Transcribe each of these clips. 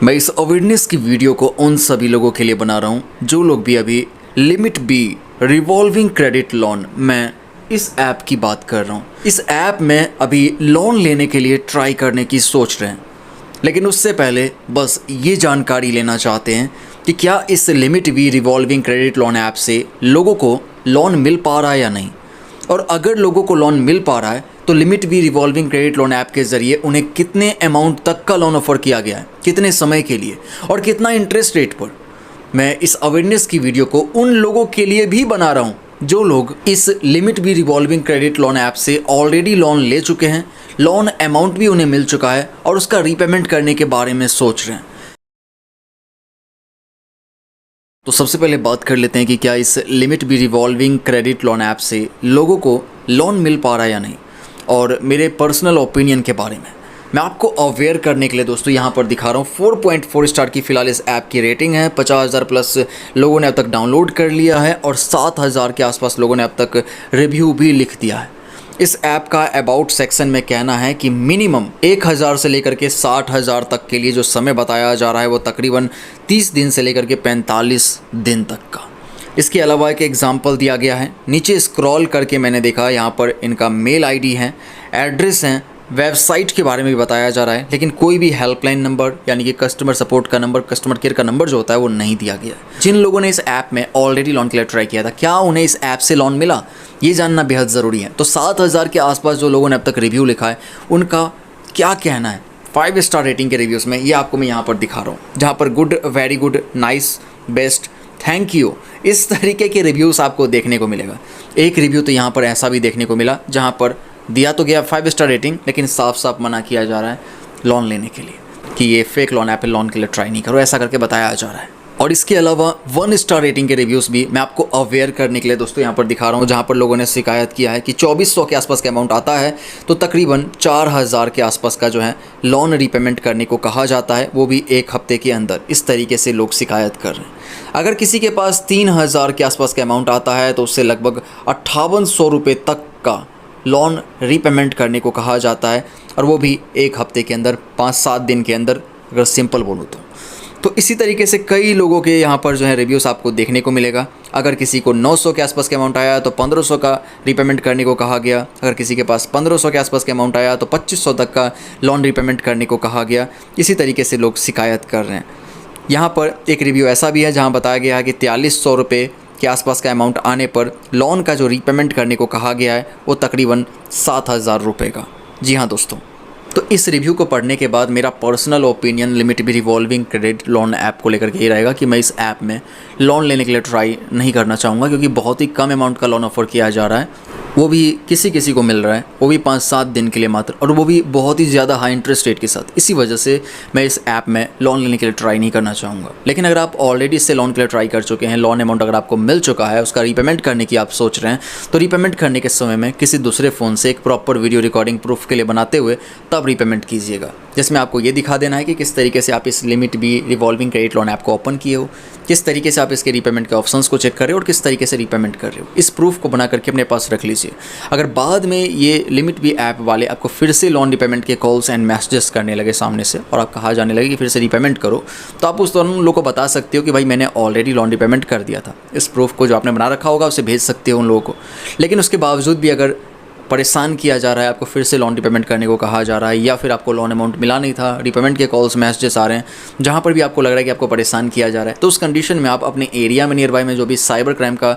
मैं इस अवेयरनेस की वीडियो को उन सभी लोगों के लिए बना रहा हूँ जो लोग भी अभी Limit B revolving credit loan, मैं इस ऐप की बात कर रहा हूँ। इस ऐप में अभी लोन लेने के लिए ट्राई करने की सोच रहे हैं, लेकिन उससे पहले बस ये जानकारी लेना चाहते हैं कि क्या इस Limit B revolving credit loan app से लोगों को लोन मिल पा रहा है या नहीं, और अगर लोगों को लोन मिल पा रहा है तो Limit B revolving credit loan app के ज़रिए उन्हें कितने अमाउंट तक का लोन ऑफर किया गया है, कितने समय के लिए और कितना इंटरेस्ट रेट पर। मैं इस अवेयरनेस की वीडियो को उन लोगों के लिए भी बना रहा हूं जो लोग इस Limit B revolving credit loan app से ऑलरेडी लोन ले चुके हैं, लोन अमाउंट भी उन्हें मिल चुका है और उसका रीपेमेंट करने के बारे में सोच रहे हैं। तो सबसे पहले बात कर लेते हैं कि क्या इस Limit B revolving credit loan app से लोगों को लोन मिल पा रहा है या नहीं, और मेरे पर्सनल ओपिनियन के बारे में मैं आपको अवेयर करने के लिए दोस्तों यहाँ पर दिखा रहा हूँ। 4.4 स्टार की फ़िलहाल इस ऐप की रेटिंग है। 50,000 प्लस लोगों ने अब तक डाउनलोड कर लिया है और 7,000 के आसपास लोगों ने अब तक रिव्यू भी लिख दिया है। इस ऐप का अबाउट सेक्शन में कहना है कि मिनिमम 1,000 से लेकर के 60,000 तक के लिए जो समय बताया जा रहा है वो तकरीबन 30 दिन से लेकर के 45 दिन तक का। इसके अलावा एक एग्जाम्पल दिया गया है। नीचे स्क्रॉल करके मैंने देखा यहाँ पर इनका मेल आईडी है, एड्रेस है, वेबसाइट के बारे में भी बताया जा रहा है, लेकिन कोई भी हेल्पलाइन नंबर यानी कि कस्टमर सपोर्ट का नंबर, कस्टमर केयर का नंबर जो होता है वो नहीं दिया गया है। जिन लोगों ने इस ऐप में ऑलरेडी लोन के लिए ट्राई किया था, क्या उन्हें इस ऐप से लोन मिला, ये जानना बेहद ज़रूरी है। तो 7,000 के आसपास जो लोगों ने अब तक रिव्यू लिखा है उनका क्या कहना है 5 स्टार रेटिंग के रिव्यूज़ में, ये आपको मैं यहाँ पर दिखा रहा हूँ, जहाँ पर good, very good, nice, best, thank you, इस तरीके के रिव्यूज़ आपको देखने को मिलेगा। एक रिव्यू तो यहाँ पर ऐसा भी देखने को मिला जहाँ पर दिया तो गया 5 स्टार रेटिंग, लेकिन साफ साफ मना किया जा रहा है लोन लेने के लिए कि ये फेक लोन ऐप है, लोन के लिए ट्राई नहीं करो, ऐसा करके बताया जा रहा है। और इसके अलावा 1 स्टार रेटिंग के रिव्यूज़ भी मैं आपको अवेयर करने के लिए दोस्तों यहाँ पर दिखा रहा हूँ, जहाँ पर लोगों ने शिकायत किया है कि 2400 के आसपास का अमाउंट आता है तो तकरीबन 4,000 के आसपास का जो है लोन रीपेमेंट करने को कहा जाता है, वो भी 1 हफ्ते के अंदर। इस तरीके से लोग शिकायत कर रहे हैं। अगर किसी के पास 3,000 के आसपास का अमाउंट आता है तो उससे लगभग 5800 रुपये तक का लोन रीपेमेंट करने को कहा जाता है, और वो भी 1 हफ्ते के अंदर, 5-7 दिन के अंदर, अगर सिंपल बोलूँ तो इसी तरीके से कई लोगों के यहाँ पर जो है रिव्यूज़ आपको देखने को मिलेगा। अगर किसी को 900 के आसपास के अमाउंट आया तो 1,500 का रीपेमेंट करने को कहा गया। अगर किसी के पास 1,500 के आसपास के अमाउंट आया तो 2,500 तक का लोन रीपेमेंट करने को कहा गया। इसी तरीके से लोग शिकायत कर रहे हैं। यहाँ पर एक रिव्यू ऐसा भी है जहाँ बताया गया है कि 4,300 रुपये के आसपास का अमाउंट आने पर लोन का जो रीपेमेंट करने को कहा गया है वो तकरीबन 7,000 रुपये का। जी हाँ दोस्तों, तो इस रिव्यू को पढ़ने के बाद मेरा personal opinion Limit B revolving credit loan app को लेकर के ये रहेगा कि मैं इस ऐप में लोन लेने के लिए ट्राई नहीं करना चाहूँगा, क्योंकि बहुत ही कम अमाउंट का लोन ऑफर किया जा रहा है, वो भी किसी को मिल रहा है, वो भी 5-7 दिन के लिए मात्र, और वो भी बहुत ही ज़्यादा हाई इंटरेस्ट रेट के साथ। इसी वजह से मैं इस ऐप में लोन लेने के लिए ट्राई नहीं करना चाहूँगा। लेकिन अगर आप ऑलरेडी इससे लोन के लिए ट्राई कर चुके हैं, लोन अमाउंट अगर आपको मिल चुका है, उसका रीपेमेंट करने की आप सोच रहे हैं, तो रीपेमेंट करने के समय में किसी दूसरे फ़ोन से एक प्रॉपर वीडियो रिकॉर्डिंग प्रूफ के लिए बनाते हुए तब रीपेमेंट कीजिएगा, जिसमें आपको ये दिखा देना है कि किस तरीके से आप इस Limit B revolving credit loan app को ओपन किए हो, किस तरीके से आप इसके रीपेमेंट के ऑप्शंस को चेक कर रहे हो और किस तरीके से रीपेमेंट कर रहे हो। इस प्रूफ को बना करके अपने पास रख लीजिए। अगर बाद में ये लिमिट बी ऐप वाले आपको फिर से लोन रीपेमेंट के कॉल्स एंड मैसेजेस करने लगे सामने से, और आप कहा जाने लगे कि फिर से रीपेमेंट करो, तो आप उस दौरान उन लोगों को बता सकते हो कि भाई मैंने ऑलरेडी लोन रीपेमेंट कर दिया था। इस प्रूफ को जो आपने बना रखा होगा उसे भेज सकते हो उन लोगों को। लेकिन उसके बावजूद भी अगर परेशान किया जा रहा है, आपको फिर से लोन रीपेमेंट करने को कहा जा रहा है, या फिर आपको लोन अमाउंट मिला नहीं था, रीपेमेंट के कॉल्स मैसेजेस आ रहे हैं, जहाँ पर भी आपको लग रहा है कि आपको परेशान किया जा रहा है, तो उस कंडीशन में आप अपने एरिया में नियर बाय में जो भी साइबर क्राइम का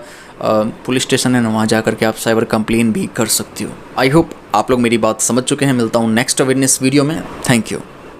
पुलिस स्टेशन है ना, वहाँ जा करके आप साइबर कंप्लेन भी कर सकते हो। आई होप आप लोग मेरी बात समझ चुके हैं। मिलता हूँ नेक्स्ट अवेयरनेस वीडियो में। Thank you.